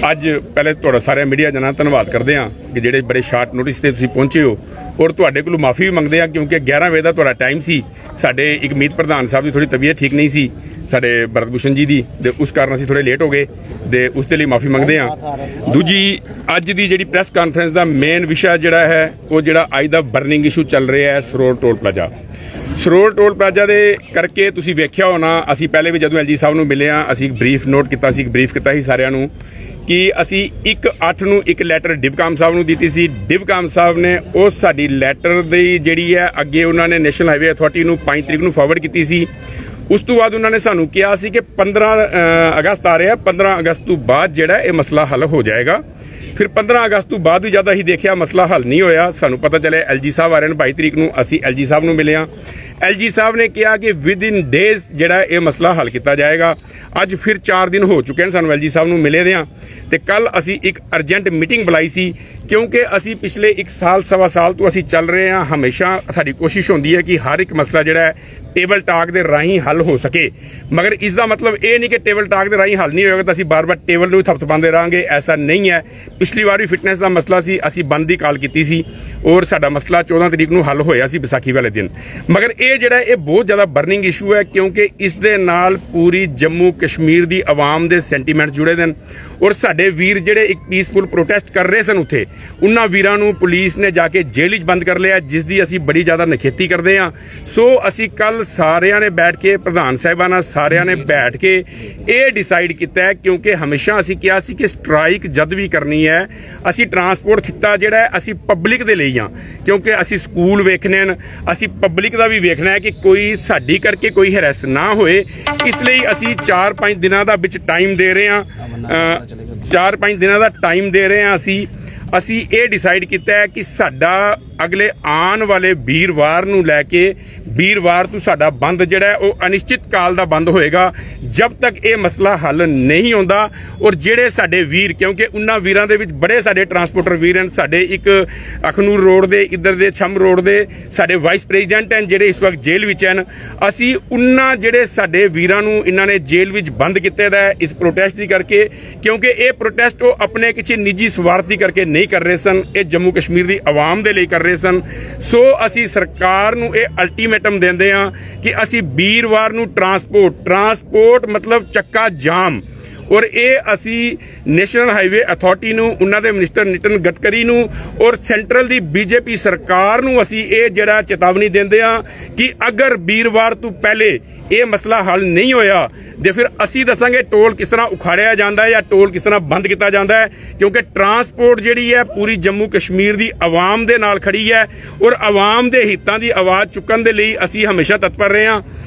ਅੱਜ ਪਹਿਲੇ ਤੁਹਾਡਾ ਸਾਰਿਆਂ ਮੀਡੀਆ ਜਨਾਂ ਧੰਨਵਾਦ ਕਰਦੇ ਹਾਂ ਕਿ ਜਿਹੜੇ ਬੜੇ ਸ਼ਾਰਟ ਨੋਟਿਸ ਤੇ ਤੁਸੀਂ ਪਹੁੰਚੇ ਹੋ ਔਰ ਤੁਹਾਡੇ ਕੋਲੋਂ ਮਾਫੀ ਵੀ ਮੰਗਦੇ ਹਾਂ ਕਿਉਂਕਿ 11 ਵਜੇ ਦਾ ਤੁਹਾਡਾ ਟਾਈਮ ਸੀ। ਸਾਡੇ ਇੱਕ ਮੀਤ ਪ੍ਰਧਾਨ ਸਾਹਿਬ ਦੀ ਥੋੜੀ ਤਬੀਅਤ ਠੀਕ ਨਹੀਂ ਸੀ, ਸਾਡੇ ਭਰਤ ਭੂਸ਼ਣ ਜੀ ਦੀ, ਤੇ ਉਸ ਕਾਰਨ ਅਸੀਂ ਥੋੜੇ ਲੇਟ ਹੋ ਗਏ ਤੇ ਉਸ ਦੇ ਲਈ ਮਾਫੀ ਮੰਗਦੇ ਹਾਂ। ਦੂਜੀ, ਅੱਜ ਦੀ ਜਿਹੜੀ ਪ੍ਰੈਸ ਕਾਨਫਰੰਸ ਦਾ ਮੇਨ ਵਿਸ਼ਾ ਜਿਹੜਾ ਹੈ ਉਹ ਜਿਹੜਾ ਅੱਜ ਦਾ ਬਰਨਿੰਗ ਇਸ਼ੂ ਚੱਲ ਰਿਹਾ ਹੈ ਸਰੋੜ ਟੋਲ ਪਲਾਜ਼ਾ। ਸਰੋੜ ਟੋਲ ਪਲਾਜ਼ਾ ਦੇ ਕਰਕੇ ਤੁਸੀਂ ਵੇਖਿਆ ਹੋਣਾ, ਅਸੀਂ ਪਹਿਲੇ ਵੀ ਜਦੋਂ LG ਸਾਹਿਬ ਨੂੰ ਮਿਲੇ ਹਾਂ ਅਸੀਂ ਇੱਕ ਬਰੀਫ ਨੋਟ ਕੀਤਾ ਸੀ, ਬਰੀਫ ਕੀਤਾ ਸੀ ਸਾਰਿਆਂ ਨੂੰ ਕਿ ਅਸੀਂ 1/8 ਨੂੰ ਇੱਕ ਲੈਟਰ ਡਿਵਕਾਮ ਸਾਹਿਬ ਨੂੰ ਦਿੱਤੀ ਸੀ। ਡਿਵਕਾਮ ਸਾਹਿਬ ਨੇ ਉਸ ਸਾਡੀ ਲੈਟਰ ਦੀ ਜਿਹੜੀ ਹੈ ਅੱਗੇ ਉਹਨਾਂ ਨੇ ਨੈਸ਼ਨਲ ਹਾਈਵੇ ਅਥਾਰਟੀ ਨੂੰ 5 ਤਰੀਕ ਨੂੰ ਫਾਰਵਰਡ ਕੀਤੀ ਸੀ। ਉਸ ਤੋਂ ਬਾਅਦ ਉਹਨਾਂ ਨੇ ਸਾਨੂੰ ਕਿਹਾ ਸੀ ਕਿ 15 ਅਗਸਤ ਆ ਰਿਹਾ, 15 ਅਗਸਤ ਤੋਂ ਬਾਅਦ ਜਿਹੜਾ ਇਹ ਮਸਲਾ ਹੱਲ ਹੋ ਜਾਏਗਾ। ਫਿਰ 15 ਅਗਸਤ ਤੋਂ ਬਾਅਦ ਵੀ ਜਦ ਅਸੀਂ ਦੇਖਿਆ ਮਸਲਾ ਹੱਲ ਨਹੀਂ ਹੋਇਆ, ਸਾਨੂੰ ਪਤਾ ਚੱਲਿਆ LG ਸਾਹਿਬ ਆ ਰਹੇ ਨੇ 22 ਤਰੀਕ ਨੂੰ, ਅਸੀਂ LG ਸਾਹਿਬ ਨੂੰ ਮਿਲੇ ਹਾਂ। LG ਸਾਹਿਬ ਨੇ ਕਿਹਾ ਕਿ ਵਿਦਇਨ ਡੇਜ਼ ਜਿਹੜਾ ਇਹ ਮਸਲਾ ਹੱਲ ਕੀਤਾ ਜਾਏਗਾ। ਅੱਜ ਫਿਰ 4 ਦਿਨ ਹੋ ਚੁੱਕੇ ਨੇ ਸਾਨੂੰ LG ਸਾਹਿਬ ਨੂੰ ਮਿਲੇ ਦਿਆਂ ਤੇ ਕੱਲ ਅਸੀਂ ਇੱਕ ਅਰਜੈਂਟ ਮੀਟਿੰਗ ਬੁਲਾਈ ਸੀ ਕਿਉਂਕਿ ਅਸੀਂ ਪਿਛਲੇ 1 ਸਾਲ ਸਵਾ ਸਾਲ ਤੋਂ ਅਸੀਂ ਚੱਲ ਰਹੇ ਹਾਂ। ਹਮੇਸ਼ਾ ਸਾਡੀ ਕੋਸ਼ਿਸ਼ ਹੁੰਦੀ ਹੈ ਕਿ ਹਰ ਇੱਕ ਮਸਲਾ ਜਿਹੜਾ ਹੈ ਟੇਬਲ ਟਾਕ ਦੇ ਰਾਹੀਂ ਹੱਲ ਹੋ ਸਕੇ, ਮਗਰ ਇਸ ਦਾ ਮਤਲਬ ਇਹ ਨਹੀਂ ਕਿ ਟੇਬਲ ਟਾਕ ਦੇ ਰਾਹੀਂ ਹੱਲ ਨਹੀਂ ਹੋਏਗਾ ਤਾਂ ਅਸੀਂ ਬਾਰ-ਬਾਰ ਟੇਬਲ ਨੂੰ ਥਪਥਪਾਉਂਦੇ ਰਹਾਂਗੇ, ਐਸਾ ਨਹੀਂ ਹੈ। ਪਿਛਲੀ ਵਾਰ ਵੀ ਫਿਟਨੈਸ ਦਾ ਮਸਲਾ ਸੀ, ਅਸੀਂ ਬੰਦ ਦੀ ਕਾਲ ਕੀਤੀ ਸੀ ਔਰ ਸਾਡਾ ਮਸਲਾ 14 ਤਰੀਕ ਨੂੰ ਹੱਲ ਹੋਇਆ ਸੀ ਵਿਸਾਖੀ ਵਾਲੇ ਦਿਨ। ਮਗਰ ਇਹ ਜਿਹੜਾ ਇਹ ਬਹੁਤ ਜ਼ਿਆਦਾ ਬਰਨਿੰਗ ਇਸ਼ੂ ਹੈ ਕਿਉਂਕਿ ਇਸ ਦੇ ਨਾਲ ਪੂਰੀ ਜੰਮੂ ਕਸ਼ਮੀਰ ਦੀ ਆਵਾਮ ਦੇ ਸੈਂਟੀਮੈਂਟ ਜੁੜੇ ਨੇ ਔਰ ਸਾਡੇ ਵੀਰ ਜਿਹੜੇ ਇੱਕ ਪੀਸਫੁਲ ਪ੍ਰੋਟੈਸਟ ਕਰ ਰਹੇ ਸਨ ਉੱਥੇ, ਉਹਨਾਂ ਵੀਰਾਂ ਨੂੰ ਪੁਲਿਸ ਨੇ ਜਾ ਕੇ ਜੇਲ੍ਹ ਵਿੱਚ ਬੰਦ ਕਰ ਲਿਆ, ਜਿਸ ਦੀ ਅਸੀਂ ਬੜੀ ਜ਼ਿਆਦਾ ਨਿਖੇਧੀ ਕਰਦੇ ਹਾਂ। ਸੋ ਅਸੀਂ ਕੱਲ ਸਾਰਿਆਂ ਨੇ ਬੈਠ ਕੇ, ਪ੍ਰਧਾਨ ਸਾਹਿਬਾਨਾਂ ਸਾਰਿਆਂ ਨੇ ਬੈਠ ਕੇ ਇਹ ਡਿਸਾਈਡ ਕੀਤਾ ਹੈ ਕਿਉਂਕਿ ਹਮੇਸ਼ਾ ਅਸੀਂ ਕਿਹਾ ਸੀ ਕਿ ਸਟ੍ਰਾਈਕ ਜਦ ਵੀ ਕਰਨੀ ਹੈ ਅਸੀਂ ਟਰਾਂਸਪੋਰਟ ਖਿੱਤਾ ਜਿਹੜਾ ਹੈ ਅਸੀਂ ਪਬਲਿਕ ਦੇ ਲਈ ਹਾਂ ਕਿਉਂਕਿ ਅਸੀਂ ਸਕੂਲ ਵੇਖਣੇ ਨੇ, ਅਸੀਂ ਪਬਲਿਕ ਦਾ ਵੀ ਵੇਖਣਾ ਹੈ ਕਿ ਕੋਈ ਸਾਡੀ ਕਰਕੇ ਕੋਈ ਹੈਰੈਸ ਨਾ ਹੋਏ। ਇਸ ਲਈ ਅਸੀਂ 4-5 ਦਿਨਾਂ ਦਾ ਵਿੱਚ ਟਾਈਮ ਦੇ ਰਹੇ ਹਾਂ, 4-5 ਦਿਨਾਂ ਦਾ ਟਾਈਮ ਦੇ ਰਹੇ ਹਾਂ। ਅਸੀਂ ਇਹ ਡਿਸਾਈਡ ਕੀਤਾ ਹੈ ਕਿ ਸਾਡਾ ਅਗਲੇ ਆਉਣ ਵਾਲੇ ਵੀਰਵਾਰ ਨੂੰ ਲੈ ਕੇ ਵੀਰਵਾਰ ਤੋਂ ਸਾਡਾ ਬੰਦ ਜਿਹੜਾ ਹੈ ਉਹ ਅਨਿਸ਼ਚਿਤ ਕਾਲ ਦਾ ਬੰਦ ਹੋਏਗਾ ਜਦ ਤੱਕ ਇਹ ਮਸਲਾ ਹੱਲ ਨਹੀਂ ਹੁੰਦਾ। ਔਰ ਜਿਹੜੇ ਸਾਡੇ ਵੀਰ, ਕਿਉਂਕਿ ਉਹਨਾਂ ਵੀਰਾਂ ਦੇ ਵਿੱਚ ਬੜੇ ਸਾਡੇ ਟਰਾਂਸਪੋਰਟਰ ਵੀਰ ਹਨ, ਸਾਡੇ ਇੱਕ ਅਖਨੂਰ ਰੋਡ ਦੇ, ਇੱਧਰ ਦੇ ਛੰਮ ਰੋਡ ਦੇ ਸਾਡੇ ਵਾਈਸ ਪ੍ਰੈਜ਼ੀਡੈਂਟ ਹਨ ਜਿਹੜੇ ਇਸ ਵਕਤ ਜੇਲ੍ਹ ਵਿੱਚ ਹਨ। ਅਸੀਂ ਉਹਨਾਂ ਜਿਹੜੇ ਸਾਡੇ ਵੀਰਾਂ ਨੂੰ ਇਹਨਾਂ ਨੇ ਜੇਲ੍ਹ ਵਿੱਚ ਬੰਦ ਕੀਤੇ ਦਾ ਹੈ ਇਸ ਪ੍ਰੋਟੈਸਟ ਦੀ ਕਰਕੇ, ਕਿਉਂਕਿ ਇਹ ਪ੍ਰੋਟੈਸਟ ਉਹ ਆਪਣੇ ਕਿਸੇ ਨਿੱਜੀ ਸਵਾਰਥ ਕਰਕੇ ਨਹੀਂ ਕਰ ਰਹੇ ਸਨ, ਇਹ ਜੰਮੂ ਕਸ਼ਮੀਰ ਦੀ ਆਵਾਮ ਦੇ ਲਈ ਕਰ ਰਹੇ ਸਨ। ਸੋ ਅਸੀਂ ਸਰਕਾਰ ਨੂੰ ਇਹ ਅਲਟੀਮੇਟਮ ਦਿੰਦੇ ਹਾਂ ਕਿ ਅਸੀਂ ਵੀਰਵਾਰ ਨੂੰ ਟਰਾਂਸਪੋਰਟ ਮਤਲਬ ਚੱਕਾ ਜਾਮ, ਔਰ ਇਹ ਅਸੀਂ ਨੈਸ਼ਨਲ ਹਾਈਵੇ ਅਥਾਰਟੀ ਨੂੰ, ਉਹਨਾਂ ਦੇ ਮਿਨਿਸਟਰ ਨਿਤਿਨ ਗਡਕਰੀ ਨੂੰ ਔਰ ਸੈਂਟਰਲ ਦੀ BJP ਸਰਕਾਰ ਨੂੰ ਅਸੀਂ ਇਹ ਜਿਹੜਾ ਚੇਤਾਵਨੀ ਦਿੰਦੇ ਹਾਂ ਕਿ ਅਗਰ ਵੀਰਵਾਰ ਤੋਂ ਪਹਿਲੇ ਇਹ ਮਸਲਾ ਹੱਲ ਨਹੀਂ ਹੋਇਆ ਤੇ ਫਿਰ ਅਸੀਂ ਦੱਸਾਂਗੇ ਟੋਲ ਕਿਸ ਤਰ੍ਹਾਂ ਉਖਾੜਿਆ ਜਾਂਦਾ ਹੈ ਜਾਂ ਟੋਲ ਕਿਸ ਤਰ੍ਹਾਂ ਬੰਦ ਕੀਤਾ ਜਾਂਦਾ ਹੈ ਕਿਉਂਕਿ ਟਰਾਂਸਪੋਰਟ ਜਿਹੜੀ ਹੈ ਪੂਰੀ ਜੰਮੂ ਕਸ਼ਮੀਰ ਦੀ ਆਵਾਮ ਦੇ ਨਾਲ ਖੜੀ ਹੈ ਔਰ ਆਵਾਮ ਦੇ ਹਿੱਤਾਂ ਦੀ ਆਵਾਜ਼ ਚੁੱਕਣ ਦੇ ਲਈ ਅਸੀਂ ਹਮੇਸ਼ਾ ਤਤਪਰ ਰਹੇ ਹਾਂ।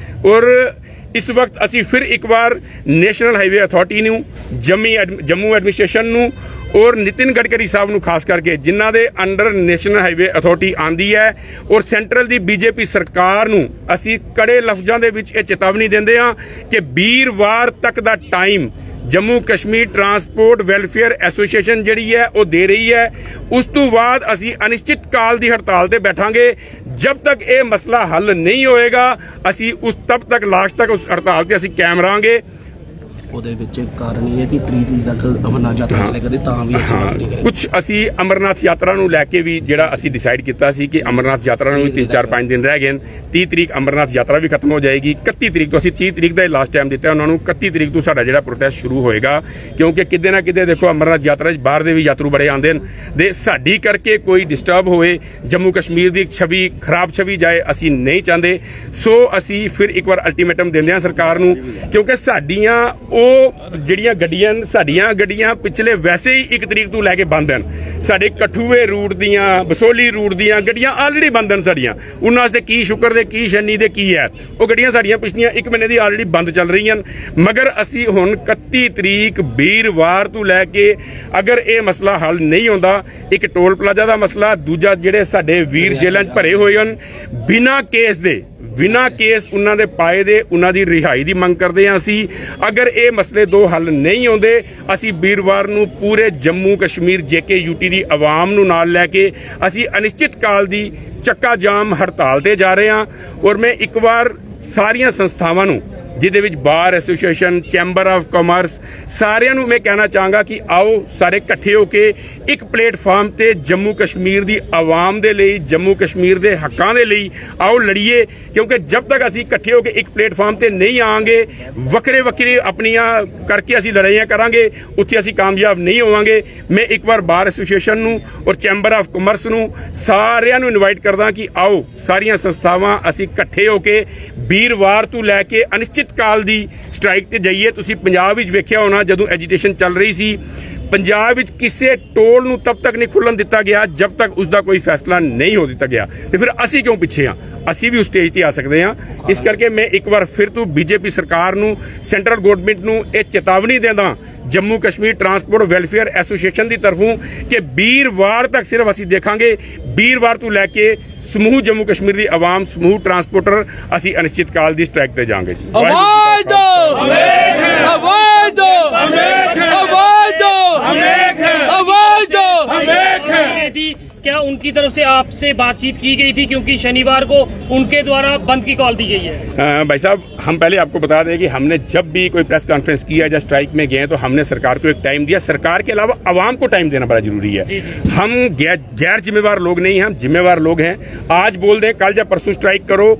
ਔਰ ਇਸ ਵਕਤ ਅਸੀਂ ਫਿਰ ਇੱਕ ਵਾਰ ਨੈਸ਼ਨਲ ਹਾਈਵੇ ਅਥਾਰਟੀ ਨੂੰ, ਜੰਮੂ ਐਡਮਿਨਿਸਟ੍ਰੇਸ਼ਨ ਨੂੰ ਔਰ ਨਿਤਿਨ ਗਡਕਰੀ ਸਾਹਿਬ ਨੂੰ ਖਾਸ ਕਰਕੇ ਜਿਨ੍ਹਾਂ ਦੇ ਅੰਡਰ ਨੈਸ਼ਨਲ ਹਾਈਵੇ ਅਥਾਰਟੀ ਆਂਦੀ ਹੈ ਔਰ ਸੈਂਟਰਲ ਦੀ BJP ਸਰਕਾਰ ਨੂੰ ਅਸੀਂ ਕੜੇ ਲਫ਼ਜ਼ਾਂ ਦੇ ਵਿੱਚ ਇਹ ਚੇਤਾਵਨੀ ਦਿੰਦੇ ਹਾਂ ਕਿ ਵੀਰਵਾਰ ਤੱਕ ਦਾ time Jammu Kashmir transport welfare association ਜਿਹੜੀ ਹੈ ਉਹ ਦੇ ਰਹੀ ਹੈ। ਉਸ ਤੋਂ ਬਾਅਦ ਅਸੀਂ ਅਨਿਸ਼ਚਿਤ ਕਾਲ ਦੀ ਹੜਤਾਲ ਤੇ ਬੈਠਾਂਗੇ ਜਬ ਤੱਕ ਇਹ ਮਸਲਾ ਹੱਲ ਨਹੀਂ ਹੋਏਗਾ। ਅਸੀਂ ਉਸ ਤਬ ਤੱਕ ਲਾਸਟ ਤੱਕ ਉਸ ਹੜਤਾਲ ਤੇ ਅਸੀਂ ਕਾਇਮ ਰਹਾਂਗੇ। ਉਹਦੇ ਵਿੱਚ ਕਾਰਨ ਇਹ ਹੈ ਕਿ 30 ਤਰੀਕ ਤੱਕ ਅਮਰਨਾਥ ਯਾਤਰਾ ਚਲੇ ਕਦੇ ਤਾਂ ਵੀ ਕੁਝ ਅਸੀਂ ਅਮਰਨਾਥ ਯਾਤਰਾ ਨੂੰ ਲੈ ਕੇ ਵੀ ਜਿਹੜਾ ਅਸੀਂ ਡਿਸਾਈਡ ਕੀਤਾ ਸੀ ਕਿ ਅਮਰਨਾਥ ਯਾਤਰਾ ਨੂੰ 3-4-5 ਦਿਨ ਰਹਿ ਗਏ। 30 ਤਰੀਕ ਅਮਰਨਾਥ ਯਾਤਰਾ ਵੀ ਖਤਮ ਹੋ ਜਾਏਗੀ। 31 ਤਰੀਕ ਤੋਂ ਅਸੀਂ 30 ਤਰੀਕ ਦਾ ਲਾਸਟ ਟਾਈਮ ਦਿੱਤਾ ਉਹਨਾਂ ਨੂੰ, 31 ਤਰੀਕ ਤੋਂ ਸਾਡਾ ਜਿਹੜਾ ਪ੍ਰੋਟੈਸਟ ਸ਼ੁਰੂ ਹੋਏਗਾ ਕਿਉਂਕਿ ਕਿਤੇ ਨਾ ਕਿਤੇ ਦੇਖੋ ਅਮਰਨਾਥ ਯਾਤਰਾ 'ਚ ਬਾਹਰ ਦੇ ਵੀ ਯਾਤਰੂ ਬੜੇ ਆਉਂਦੇ ਨੇ ਦੇ ਸਾਡੀ ਕਰਕੇ ਕੋਈ ਡਿਸਟਰਬ ਹੋਏ, ਜੰਮੂ ਕਸ਼ਮੀਰ ਦੀ ਛਵੀ ਖਰਾਬ ਛਵੀ ਜਾਏ, ਅਸੀਂ ਨਹੀਂ ਚਾਹੁੰਦੇ। ਸੋ ਅਸੀਂ ਫਿਰ ਇੱਕ ਵਾਰ ਅਲਟੀਮੇਟਮ ਦਿੰਦੇ ਹਾਂ ਸਰਕਾਰ ਨੂੰ ਕਿਉਂਕਿ ਸਾਡੀਆਂ ਉਹ ਜਿਹੜੀਆਂ ਗੱਡੀਆਂ, ਸਾਡੀਆਂ ਗੱਡੀਆਂ ਪਿਛਲੇ ਵੈਸੇ ਹੀ 1 ਤਰੀਕ ਤੋਂ ਲੈ ਕੇ ਬੰਦ ਹਨ। ਸਾਡੇ ਕਠੂਏ ਰੂਟ ਦੀਆਂ, ਬਸੋਲੀ ਰੂਟ ਦੀਆਂ ਗੱਡੀਆਂ ਆਲਰੇਡੀ ਬੰਦ ਹਨ ਸਾਡੀਆਂ। ਉਹਨਾਂ ਵਾਸਤੇ ਕੀ ਸ਼ੁਕਰ ਦੇ, ਕੀ ਸ਼ਨੀ ਦੇ, ਕੀ ਹੈ, ਉਹ ਗੱਡੀਆਂ ਸਾਡੀਆਂ ਪਿਛਲੀਆਂ 1 ਮਹੀਨੇ ਦੀ ਆਲਰੇਡੀ ਬੰਦ ਚੱਲ ਰਹੀਆਂ। ਮਗਰ ਅਸੀਂ ਹੁਣ 31 ਤਰੀਕ ਵੀਰਵਾਰ ਤੋਂ ਲੈ ਕੇ ਅਗਰ ਇਹ ਮਸਲਾ ਹੱਲ ਨਹੀਂ ਹੁੰਦਾ, ਇੱਕ ਟੋਲ ਪਲਾਜ਼ਾ ਦਾ ਮਸਲਾ, ਦੂਜਾ ਜਿਹੜੇ ਸਾਡੇ ਵੀਰ ਜੇਲ੍ਹਾਂ 'ਚ ਭਰੇ ਹੋਏ ਹਨ ਬਿਨਾਂ ਕੇਸ ਉਹਨਾਂ ਦੇ ਪਾਏ ਦੇ, ਉਹਨਾਂ ਦੀ ਰਿਹਾਈ ਦੀ ਮੰਗ ਕਰਦੇ ਹਾਂ ਅਸੀਂ। ਅਗਰ ਇਹ ਮਸਲੇ ਦੋ ਹੱਲ ਨਹੀਂ ਆਉਂਦੇ ਅਸੀਂ ਵੀਰਵਾਰ ਨੂੰ ਪੂਰੇ ਜੰਮੂ ਕਸ਼ਮੀਰ JKUT ਦੀ ਆਵਾਮ ਨੂੰ ਨਾਲ ਲੈ ਕੇ ਅਸੀਂ ਅਨਿਸ਼ਚਿਤ ਕਾਲ ਦੀ ਚੱਕਾ ਜਾਮ ਹੜਤਾਲ ਤੇ ਜਾ ਰਹੇ ਹਾਂ। ਔਰ ਮੈਂ ਇੱਕ ਵਾਰ ਸਾਰੀਆਂ ਸੰਸਥਾਵਾਂ ਨੂੰ ਜਿਹਦੇ ਵਿੱਚ bar association, chamber of commerce, ਸਾਰਿਆਂ ਨੂੰ ਮੈਂ ਕਹਿਣਾ ਚਾਹਾਂਗਾ ਕਿ ਆਓ ਸਾਰੇ ਇਕੱਠੇ ਹੋ ਕੇ ਇੱਕ ਪਲੇਟਫਾਰਮ ਤੇ ਜੰਮੂ ਕਸ਼ਮੀਰ ਦੀ ਆਵਾਮ ਦੇ ਲਈ, ਜੰਮੂ ਕਸ਼ਮੀਰ ਦੇ ਹੱਕਾਂ ਦੇ ਲਈ ਆਓ ਲੜੀਏ। ਕਿਉਂਕਿ ਜਦ ਤੱਕ ਅਸੀਂ ਇਕੱਠੇ ਹੋ ਕੇ ਇੱਕ ਪਲੇਟਫਾਰਮ ਤੇ ਨਹੀਂ ਆਵਾਂਗੇ, ਵੱਖਰੇ ਵੱਖਰੇ ਆਪਣੀਆਂ ਕਰਕੇ ਅਸੀਂ ਲੜਾਈਆਂ ਕਰਾਂਗੇ, ਉੱਥੇ ਅਸੀਂ ਕਾਮਯਾਬ ਨਹੀਂ ਹੋਵਾਂਗੇ। ਮੈਂ ਇੱਕ ਵਾਰ ਬਾਰ ਐਸੋਸੀਏਸ਼ਨ ਨੂੰ ਔਰ ਚੈਂਬਰ ਆਫ ਕਾਮਰਸ ਨੂੰ ਸਾਰਿਆਂ ਨੂੰ ਇਨਵਾਈਟ ਕਰਦਾ ਕਿ ਆਓ ਸਾਰੀਆਂ ਸੰਸਥਾਵਾਂ ਅਸੀਂ ਇਕੱਠੇ ਹੋ ਕੇ ਵੀਰਵਾਰ ਤੋਂ ਲੈ ਕੇ ਅਨਿਸ਼ਚਿਤ ਕਾਲ ਦੀ ਸਟ੍ਰਾਈਕ ਤੇ ਜਾਈਏ। ਤੁਸੀਂ ਪੰਜਾਬ ਵਿੱਚ ਵੇਖਿਆ ਹੋਣਾ, ਜਦੋਂ ਐਜੀਟੇਸ਼ਨ ਚੱਲ ਰਹੀ ਸੀ, ਪੰਜਾਬ ਵਿੱਚ ਕਿਸੇ ਟੋਲ ਨੂੰ ਤਬ ਤੱਕ ਨਹੀਂ ਖੁੱਲਣ ਦਿੱਤਾ ਗਿਆ ਜਦ ਤੱਕ ਉਸ ਦਾ ਕੋਈ ਫੈਸਲਾ ਨਹੀਂ ਹੋ ਦਿੱਤਾ ਗਿਆ। ਤੇ ਫਿਰ ਅਸੀਂ ਕਿਉਂ ਪਿੱਛੇ ਹਾਂ? ਅਸੀਂ ਵੀ ਉਸ ਸਟੇਜ ਤੇ ਆ ਸਕਦੇ ਹਾਂ। ਇਸ ਕਰਕੇ ਮੈਂ ਇੱਕ ਵਾਰ ਫਿਰ ਤੋਂ ਬੀਜੇਪੀ ਸਰਕਾਰ ਨੂੰ, ਸੈਂਟਰਲ ਗਵਰਨਮੈਂਟ ਨੂੰ ਇਹ ਚੇਤਾਵਨੀ ਦਿੰਦਾ Jammu Kashmir transport welfare association ਦੀ ਤਰਫੋਂ ਕਿ ਵੀਰਵਾਰ ਤੱਕ ਸਿਰਫ ਅਸੀਂ ਦੇਖਾਂਗੇ, ਵੀਰਵਾਰ ਤੋਂ ਲੈ ਕੇ ਸਮੂਹ ਜੰਮੂ ਕਸ਼ਮੀਰ ਦੀ ਆਵਾਮ, ਸਮੂਹ ਟਰਾਂਸਪੋਰਟਰ ਅਸੀਂ ਅਨਿਸ਼ਚਿਤ ਕਾਲ ਦੀ ਸਟ੍ਰਾਈਕ ਤੇ ਜਾਵਾਂਗੇ ਜੀ। ਆਵਾਜ਼ ਦਿਓ, ਆਵਾਜ਼ ਦਿਓ, ਆਵਾਜ਼ ਦਿਓ, आवाज दो। क्या उनकी तरफ से आपसे बातचीत की गई थी, क्योंकि शनिवार को उनके द्वारा बंद की कॉल दी गई है? भाई साहब, हम पहले आपको बता दें कि हमने जब भी कोई प्रेस कॉन्फ्रेंस किया या स्ट्राइक में गए तो हमने सरकार को एक टाइम दिया। सरकार के अलावा आवाम को टाइम देना बड़ा जरूरी है। हम गैर जिम्मेवार लोग नहीं हैं, हम जिम्मेवार लोग हैं। आज बोल दें, कल या परसों स्ट्राइक करो,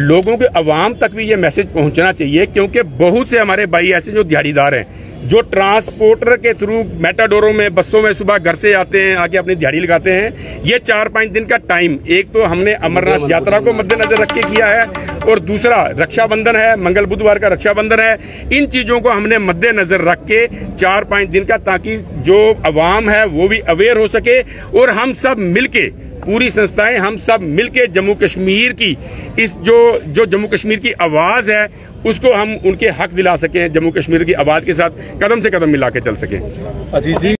लोगों के आवाम तक भी ये मैसेज पहुंचना चाहिए, क्योंकि बहुत से हमारे भाई ऐसे जो दिहाड़ीदार हैं, जो ट्रांसपोर्टर के थ्रू मेटाडोरों में, बसों में सुबह घर से आते हैं, आके अपनी दिहाड़ी लगाते हैं। ये 4-5 दिन का टाइम, एक तो हमने अमरनाथ यात्रा को मद्देनजर रख के किया है, और दूसरा रक्षाबंधन है, मंगल बुधवार का रक्षाबंधन है। इन चीजों को हमने मद्देनजर रख के 4-5 दिन का, ताकि जो अवाम है वो भी अवेयर हो सके, और हम सब मिलके, पूरी संस्थाएं, हम सब मिलके जम्मू कश्मीर की इस जो जम्मू कश्मीर की आवाज है उसको हम उनके हक दिला सकें, जम्मू कश्मीर की आवाज के साथ कदम से कदम मिला के चल सकें। अजीत जी।